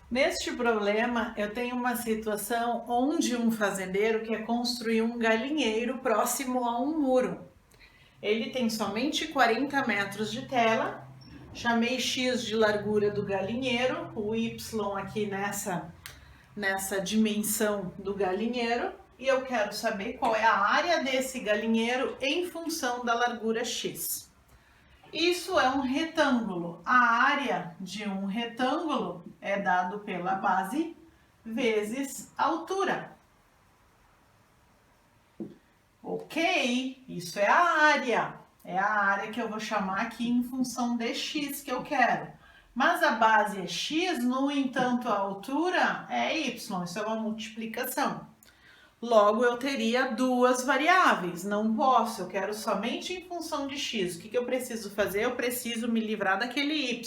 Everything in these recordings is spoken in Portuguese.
Neste problema, eu tenho uma situação onde um fazendeiro quer construir um galinheiro próximo a um muro. Ele tem somente 40 metros de tela, chamei X de largura do galinheiro, o Y aqui nessa dimensão do galinheiro, e eu quero saber qual é a área desse galinheiro em função da largura X. Isso é um retângulo. A área de um retângulo é dado pela base vezes a altura. Ok, isso é a área. É a área que eu vou chamar aqui em função de x que eu quero. Mas a base é x, no entanto a altura é y. Isso é uma multiplicação. Logo, eu teria duas variáveis, não posso, eu quero somente em função de x. O que eu preciso fazer? Eu preciso me livrar daquele y.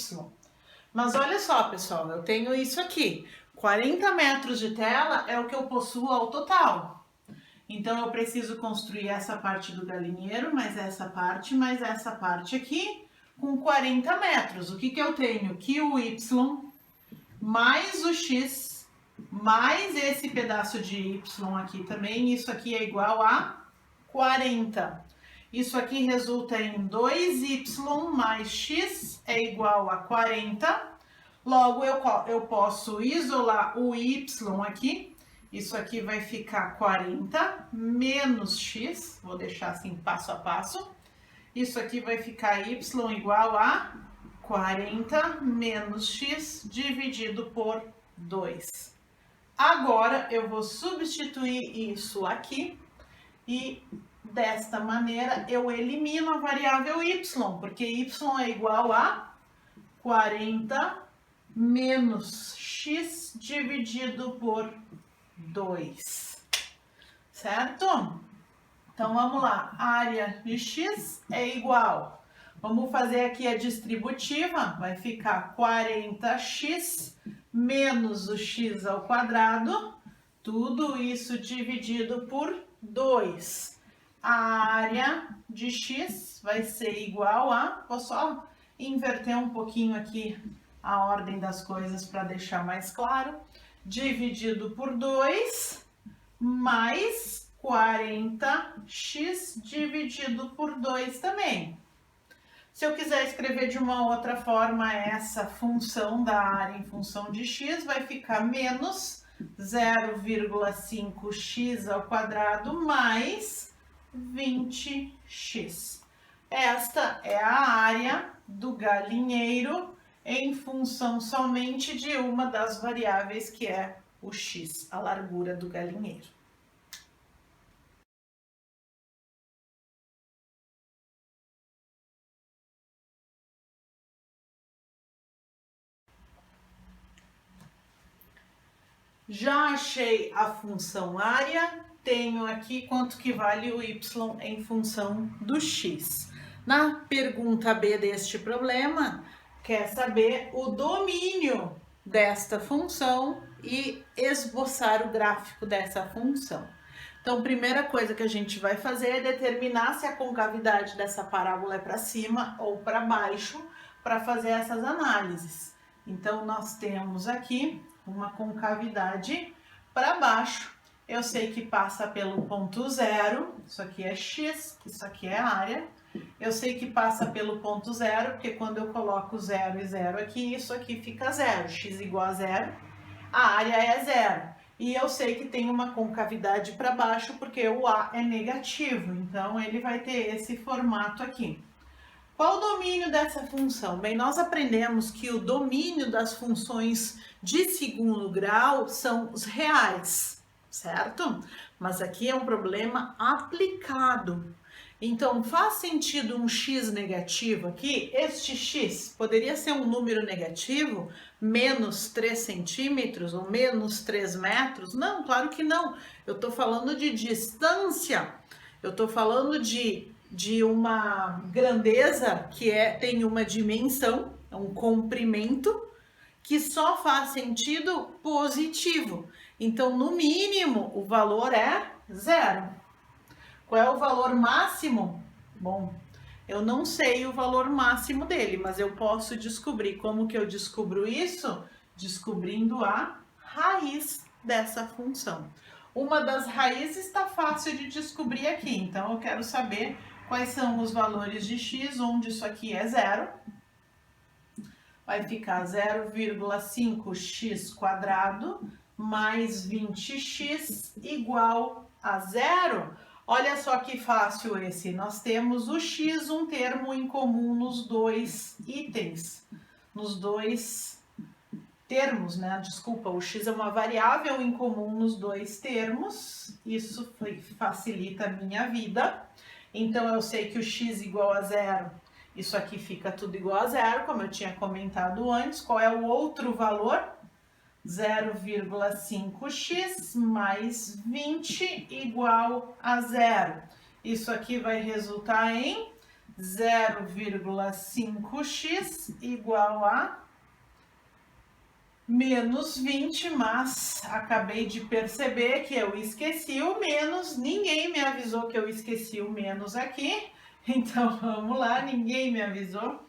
Mas olha só, pessoal, eu tenho isso aqui. 40 metros de tela é o que eu possuo ao total. Então, eu preciso construir essa parte do galinheiro, mais essa parte aqui, com 40 metros. O que eu tenho? Que o y mais o x mais esse pedaço de y aqui também, isso aqui é igual a 40. Isso aqui resulta em 2y mais x é igual a 40. Logo, eu posso isolar o y aqui. Isso aqui vai ficar 40 menos x. Vou deixar assim passo a passo. Isso aqui vai ficar y igual a 40 menos x dividido por 2. Agora, eu vou substituir isso aqui e desta maneira eu elimino a variável y, porque y é igual a 40 menos x dividido por 2, certo? Então, vamos lá, área de x é igual, vamos fazer aqui a distributiva, vai ficar 40x menos o x ao quadrado, tudo isso dividido por 2. A área de x vai ser igual a, vou só inverter um pouquinho aqui a ordem das coisas para deixar mais claro, dividido por 2, mais 40x dividido por 2 também. Se eu quiser escrever de uma outra forma, essa função da área em função de x vai ficar menos 0,5x ao quadrado mais 20x. Esta é a área do galinheiro em função somente de uma das variáveis que é o x, a largura do galinheiro. Já achei a função área, tenho aqui quanto que vale o y em função do x. Na pergunta B deste problema, quer saber o domínio desta função e esboçar o gráfico dessa função. Então, primeira coisa que a gente vai fazer é determinar se a concavidade dessa parábola é para cima ou para baixo, para fazer essas análises. Então, nós temos aqui uma concavidade para baixo. Eu sei que passa pelo ponto zero, isso aqui é x, isso aqui é área. Eu sei que passa pelo ponto zero, porque quando eu coloco 0 e 0 aqui, isso aqui fica zero, x igual a zero, a área é zero. E eu sei que tem uma concavidade para baixo, porque o A é negativo, então ele vai ter esse formato aqui. Qual o domínio dessa função? Bem, nós aprendemos que o domínio das funções de segundo grau são os reais, certo? Mas aqui é um problema aplicado. Então, faz sentido um x negativo aqui? Este x poderia ser um número negativo, menos 3 centímetros ou menos 3 metros? Não, claro que não. Eu estou falando de distância, eu estou falando de uma grandeza que tem uma dimensão, um comprimento, que só faz sentido positivo. Então, no mínimo, o valor é zero. Qual é o valor máximo? Bom, eu não sei o valor máximo dele, mas eu posso descobrir. Como que eu descubro isso? descobrindo a raiz dessa função. Uma das raízes está fácil de descobrir aqui, então eu quero saber quais são os valores de x, onde isso aqui é zero. Vai ficar 0,5x² mais 20x igual a zero. Olha só que fácil esse. Nós temos o x, um termo em comum nos dois itens, nos dois termos, né? Desculpa, o x é uma variável em comum nos dois termos. Isso facilita a minha vida. Então, eu sei que o x igual a zero. Isso aqui fica tudo igual a zero, como eu tinha comentado antes. Qual é o outro valor? 0,5x mais 20 igual a zero. Isso aqui vai resultar em 0,5x igual a menos 20, mas acabei de perceber que eu esqueci o menos. Ninguém me avisou que eu esqueci o menos aqui. Então, vamos lá, ninguém me avisou.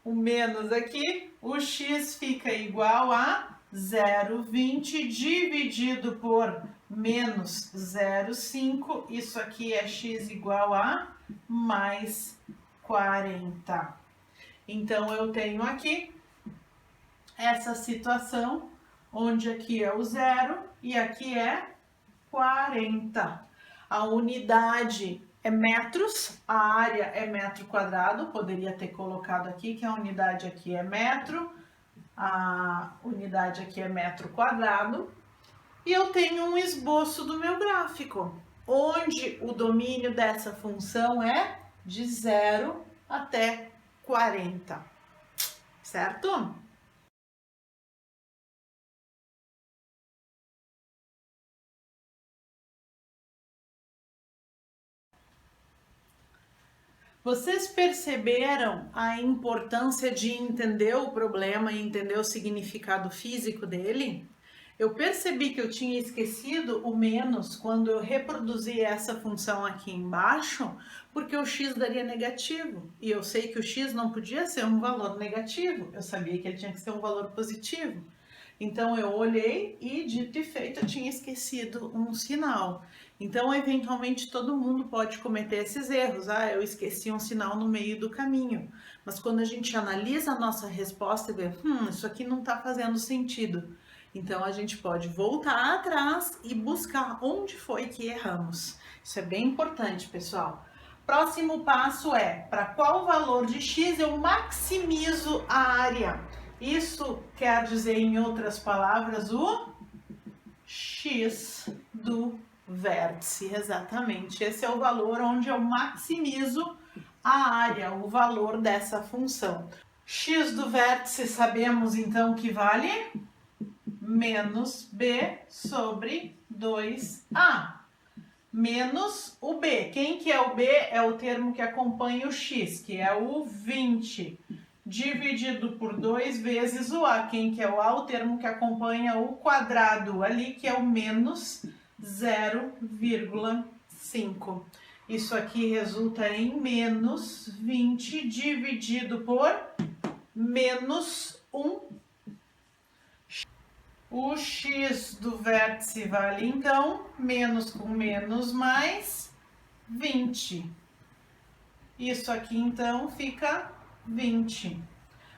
O menos aqui, o x fica igual a 0,20 dividido por menos 0,5. Isso aqui é x igual a mais 40. Então, eu tenho aqui essa situação, onde aqui é o zero e aqui é 40. A unidade é metros, a área é metro quadrado, poderia ter colocado aqui que a unidade aqui é metro, a unidade aqui é metro quadrado, e eu tenho um esboço do meu gráfico, onde o domínio dessa função é de 0 até 40, certo? Vocês perceberam a importância de entender o problema e entender o significado físico dele? Eu percebi que eu tinha esquecido o menos quando eu reproduzi essa função aqui embaixo, porque o x daria negativo. E eu sei que o x não podia ser um valor negativo, eu sabia que ele tinha que ser um valor positivo. Então, eu olhei e, dito e feito, eu tinha esquecido um sinal. Então, eventualmente, todo mundo pode cometer esses erros. Ah, eu esqueci um sinal no meio do caminho. Mas quando a gente analisa a nossa resposta e vê, isso aqui não está fazendo sentido. Então, a gente pode voltar atrás e buscar onde foi que erramos. Isso é bem importante, pessoal. Próximo passo é, para qual valor de x eu maximizo a área? Isso quer dizer, em outras palavras, o x do vértice, exatamente. Esse é o valor onde eu maximizo a área, o valor dessa função. X do vértice sabemos então que vale menos b sobre 2a. Menos o b. Quem que é o b? É o termo que acompanha o x, que é o 20. Dividido por 2 vezes o a. Quem que é o a? O termo que acompanha o quadrado ali, que é o menos 0,5. Isso aqui resulta em menos 20 dividido por menos 1. O x do vértice vale, então, menos com menos mais 20. Isso aqui, então, fica 20.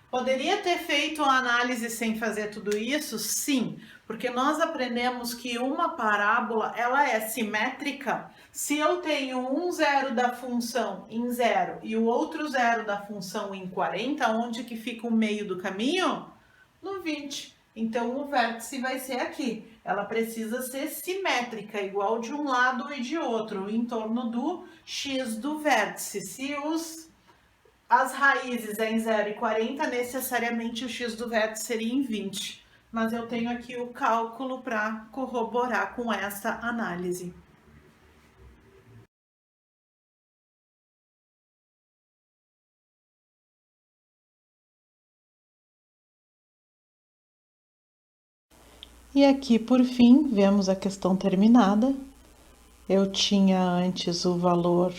Poderia ter feito a análise sem fazer tudo isso? Sim, porque nós aprendemos que uma parábola, ela é simétrica. Se eu tenho um zero da função em 0 e o outro zero da função em 40, onde que fica o meio do caminho? No 20. Então, o vértice vai ser aqui. Ela precisa ser simétrica, igual de um lado e de outro, em torno do x do vértice. Se as raízes é em 0 e 40, necessariamente o x do vértice seria em 20. Mas eu tenho aqui o cálculo para corroborar com essa análise. E aqui, por fim, vemos a questão terminada. Eu tinha antes o valor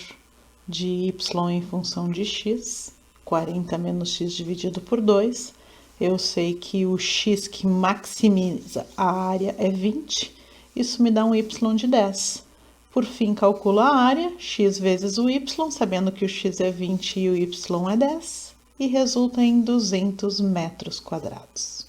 de y em função de x, 40 menos x dividido por 2. Eu sei que o x que maximiza a área é 20, isso me dá um y de 10. Por fim, calculo a área, x vezes o y, sabendo que o x é 20 e o y é 10, e resulta em 200 metros quadrados.